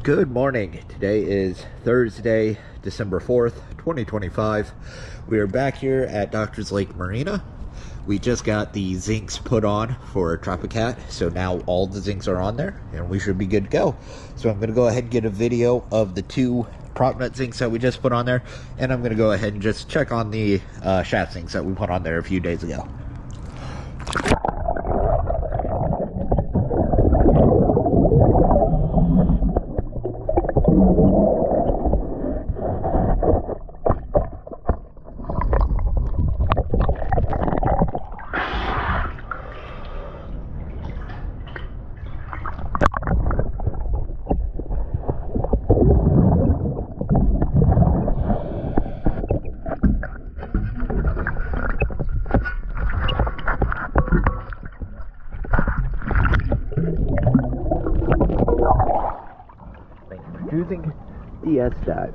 Good morning. Today is Thursday, December 4th, 2025. We are back here at Doctors Lake Marina. We just got the zincs put on for Tropi Cat, so now all the zincs are on there, and we should be good to go. So I'm going to go ahead and get a video of the two prop nut zincs that we just put on there, and I'm going to go ahead and just check on the shaft zincs that we put on there a few days ago. Choosing DS dive.